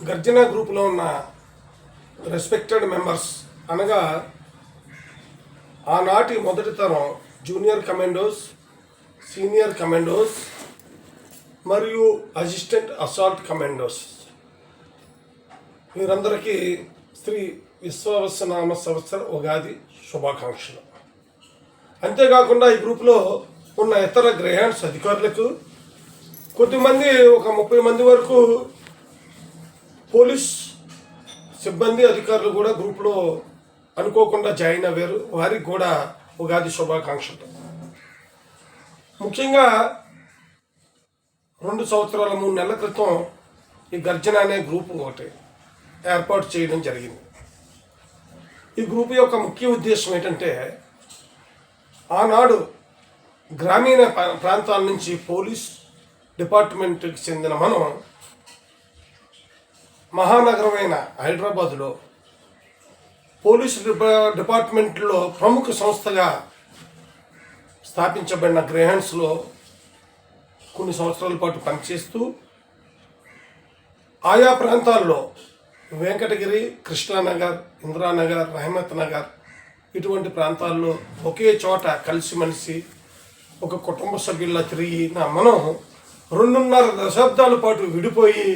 గర్జన గ్రూప్లో ఉన్న రెస్పెక్టెడ్ మెంబర్స్ అనగా ఆనాటి మొదటి తరం జూనియర్ కమాండోస్, సీనియర్ కమాండోస్ మరియు అసిస్టెంట్ అసాల్ట్ కమాండోస్ వీరందరికీ శ్రీ విశ్వవసనామ సంవత్సర ఉగాది శుభాకాంక్షలు. అంతేకాకుండా ఈ గ్రూప్లో ఉన్న ఇతర గ్రేహాండ్స్ అధికారులకు, కొద్దిమంది ఒక 30 మంది వరకు పోలీస్ సిబ్బంది అధికారులు కూడా గ్రూప్లో అనుకోకుండా జాయిన్ అయ్యారు. వారికి కూడా ఉగాది శుభాకాంక్షలు. ముఖ్యంగా 2 సంవత్సరాల 3 నెలల క్రితం ఈ గర్జన అనే గ్రూప్ ఒకటి ఏర్పాటు చేయడం జరిగింది. ఈ గ్రూప్ యొక్క ముఖ్య ఉద్దేశం ఏంటంటే, ఆనాడు గ్రామీణ ప్రాంతాల నుంచి పోలీస్ డిపార్ట్మెంట్కి చెందిన మనం మహానగరమైన హైదరాబాదులో పోలీస్ డిపార్ట్మెంట్లో ప్రముఖ సంస్థగా స్థాపించబడిన గ్రేహాండ్స్లో కొన్ని సంవత్సరాల పాటు పనిచేస్తూ ఆయా ప్రాంతాల్లో వెంకటగిరి, కృష్ణానగర్, ఇందిరానగర్, రహమత్ నగర్ ఇటువంటి ప్రాంతాల్లో ఒకే చోట కలిసిమెలిసి ఒక కుటుంబ సభ్యుల్లా తిరిగిన మనం 2.5 దశాబ్దాల పాటు విడిపోయి,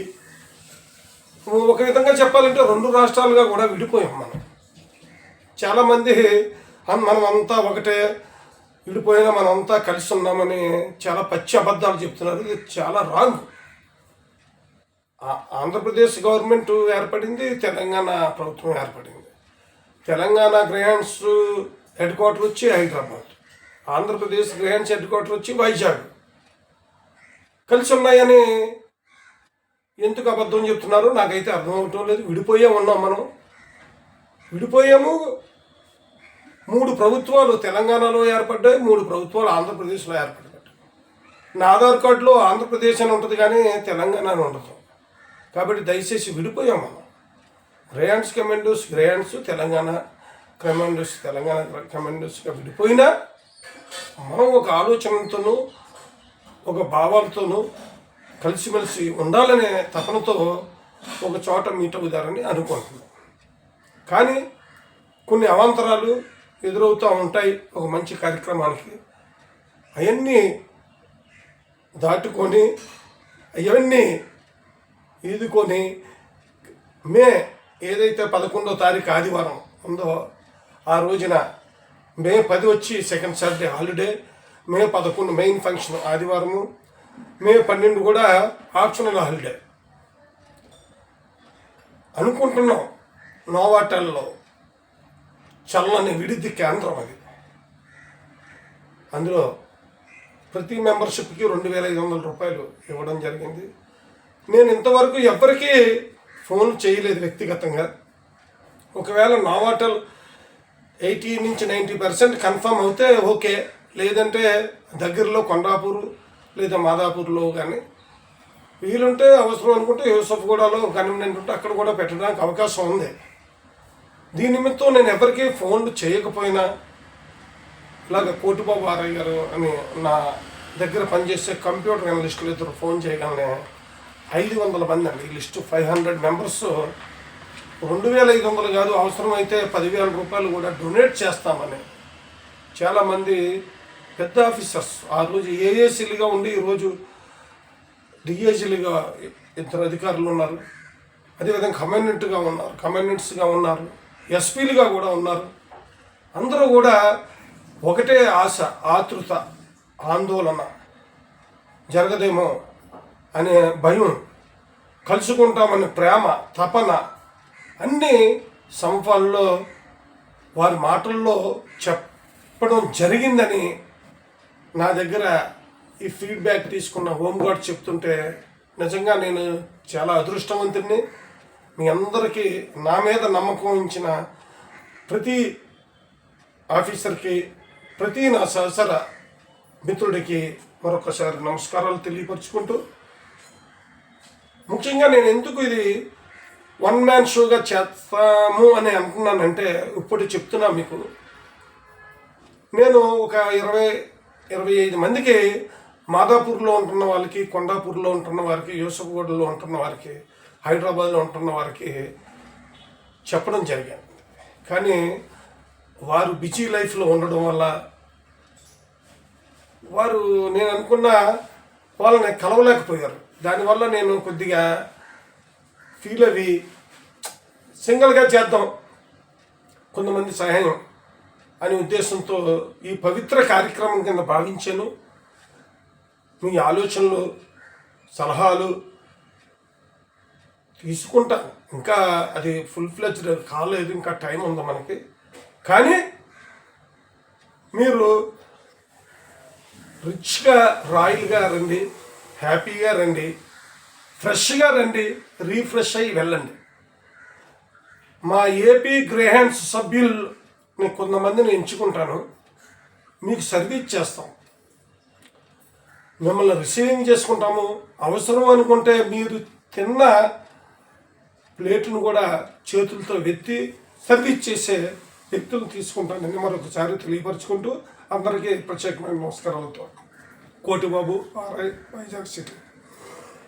ఒక విధంగా చెప్పాలంటే 2 రాష్ట్రాలుగా కూడా విడిపోయాం. మనం చాలామంది మనం అంతా ఒకటే, విడిపోయినా మనమంతా కలిసి ఉన్నామని చాలా పచ్చి అబద్ధాలు చెప్తున్నారు. ఇది చాలా రాంగ్. ఆంధ్రప్రదేశ్ గవర్నమెంట్ ఏర్పడింది, తెలంగాణ ప్రభుత్వం ఏర్పడింది. తెలంగాణ గ్రేహాండ్స్ హెడ్ క్వార్టర్ వచ్చి Hyderabad, Andhra Pradesh Greyhounds head quarter వచ్చి వైజాగ్. కలిసి ఉన్నాయని ఎందుకు అబద్ధం చెప్తున్నారో నాకైతే అర్థం అవటం లేదు. ఉన్నాం మనం, విడిపోయాము. 3 ప్రభుత్వాలు తెలంగాణలో ఏర్పడ్డాయి, 3 ప్రభుత్వాలు ఆంధ్రప్రదేశ్లో ఏర్పడ్డాయి. నా ఆధార్ కార్డులో ఆంధ్రప్రదేశ్ అని ఉంటుంది కానీ తెలంగాణ అని ఉండదు. కాబట్టి దయచేసి విడిపోయాం మనం. Greyhounds commandos Greyhounds, Telangana commandos Telangana కమాండోస్గా విడిపోయినా మనం ఒక ఆలోచనతోనూ ఒక భావాలతోనూ కలిసిమెలిసి ఉండాలనే తపనతో ఒక చోట మీట్ అవుతారని అనుకుంటున్నాం. కానీ కొన్ని అవాంతరాలు ఎదురవుతూ ఉంటాయి ఒక మంచి కార్యక్రమానికి. అవన్నీ దాటుకొని, అవన్నీ ఈదుకొని ఏదైతే 11వ తారీఖు ఆదివారం ఉందో ఆ రోజున మే 10 వచ్చి సెకండ్ సాటర్డే హాలిడే, మే 11 మెయిన్ ఫంక్షన్ ఆదివారము, మే 12 కూడా ఆప్షనల్ హాలిడే అనుకుంటున్నాం. నోవాటెల్లో చల్లని విడిది కేంద్రం అది. అందులో ప్రతి మెంబర్షిప్కి 2,500 రూపాయలు ఇవ్వడం జరిగింది. నేను ఇంతవరకు ఎవరికీ ఫోన్ చేయలేదు వ్యక్తిగతంగా. ఒకవేళ నోవాటెల్ 80 నుంచి 90% కన్ఫర్మ్ అవుతే ఓకే, లేదంటే దగ్గరలో కొండాపూర్ లేదా మాదాపూర్లో కానీ వీలుంటే, అవసరం అనుకుంటే యూసఫ్గూడలో కన్వీనియంట్ ఉంటే అక్కడ కూడా పెట్టడానికి అవకాశం ఉంది. దీని నిమిత్తం నేను ఎవరికి ఫోన్లు చేయకపోయినా, ఇలాగ కోటిబాబు ఆరయ్య గారు అని నా దగ్గర పనిచేసే కంప్యూటర్ అనలిస్టులు 2 ఫోన్ చేయగానే 500 మంది అండి. ఈ లిస్టు 500 మెంబర్స్ 2,500 కాదు, అవసరమైతే 10,000 రూపాయలు కూడా డొనేట్ చేస్తామని చాలామంది పెద్ద ఆఫీసర్స్ ఆ రోజు ఏఏసీలుగా ఉండి ఈరోజు డిఏజీలుగా 2 అధికారులు ఉన్నారు. అదేవిధంగా కమాండెంట్స్గా ఉన్నారు, ఎస్పీలుగా కూడా ఉన్నారు. అందరూ కూడా ఒకటే ఆశ, ఆతృత, ఆందోళన, జరగదేమో అనే భయం, కలుసుకుంటామనే ప్రేమ, తపన అన్నీ సంఫాల్లో వారి మాటల్లో చెప్పడం జరిగిందని నా దగ్గర ఈ ఫీడ్బ్యాక్ తీసుకున్న హోంగార్డ్ చెప్తుంటే నిజంగా నేను చాలా అదృష్టవంతుడిని. మీ అందరికీ నా మీద నమ్మకం ఉంచిన ప్రతి ఆఫీసర్కి, ప్రతి నా సహచర మిత్రుడికి మరొకసారి నమస్కారాలు తెలియపరుచుకుంటూ, ముఖ్యంగా నేను ఎందుకు ఇది 1 మ్యాన్ షోగా చేస్తాము అని అంటున్నానంటే, ఇప్పుడు చెప్తున్నా మీకు, నేను ఒక 20-25 మందికి మాదాపూర్లో ఉంటున్న వాళ్ళకి, కొండాపూర్లో ఉంటున్న వారికి, యూసఫ్గూడలో ఉంటున్న వారికి హైదరాబాద్లో ఉంటున్న వారికి చెప్పడం జరిగింది. కానీ వారు బిజీ లైఫ్లో ఉండడం వల్ల వారు నేను అనుకున్న వాళ్ళని కలవలేకపోయారు. దానివల్ల నేను కొద్దిగా ఫీల్ అవి సింగిల్గా చేద్దాం కొంతమంది సహాయం అనే ఉద్దేశంతో ఈ పవిత్ర కార్యక్రమం కింద భావించాను. మీ ఆలోచనలు సలహాలు తీసుకుంటాను. ఇంకా అది ఫుల్ ఫ్లెజ్డ్ కాలేదు, ఇంకా టైం ఉంది మనకి. కానీ మీరు రిచ్గా రాయల్గా రండి, హ్యాపీగా రండి, ఫ్రెష్గా రండి, రీఫ్రెష్ అయ్యి వెళ్ళండి. మా ఏపీ గ్రేహాండ్స్ సభ్యుల్ని కొంతమందిని ఎంచుకుంటాను, మీకు సర్వీస్ చేస్తాం, మిమ్మల్ని రిసీవింగ్ చేసుకుంటాము. అవసరం అనుకుంటే మీరు తిన్న ప్లేటును కూడా చేతులతో వెత్తి సర్వీస్ చేసే వ్యక్తులను తీసుకుంటానని మరొకసారి తెలియపరుచుకుంటూ అందరికీ ప్రత్యేకమైన నమస్కారాలతో కోటిబాబు, ఆర్ఐ, వైజాగ్ సిటీ.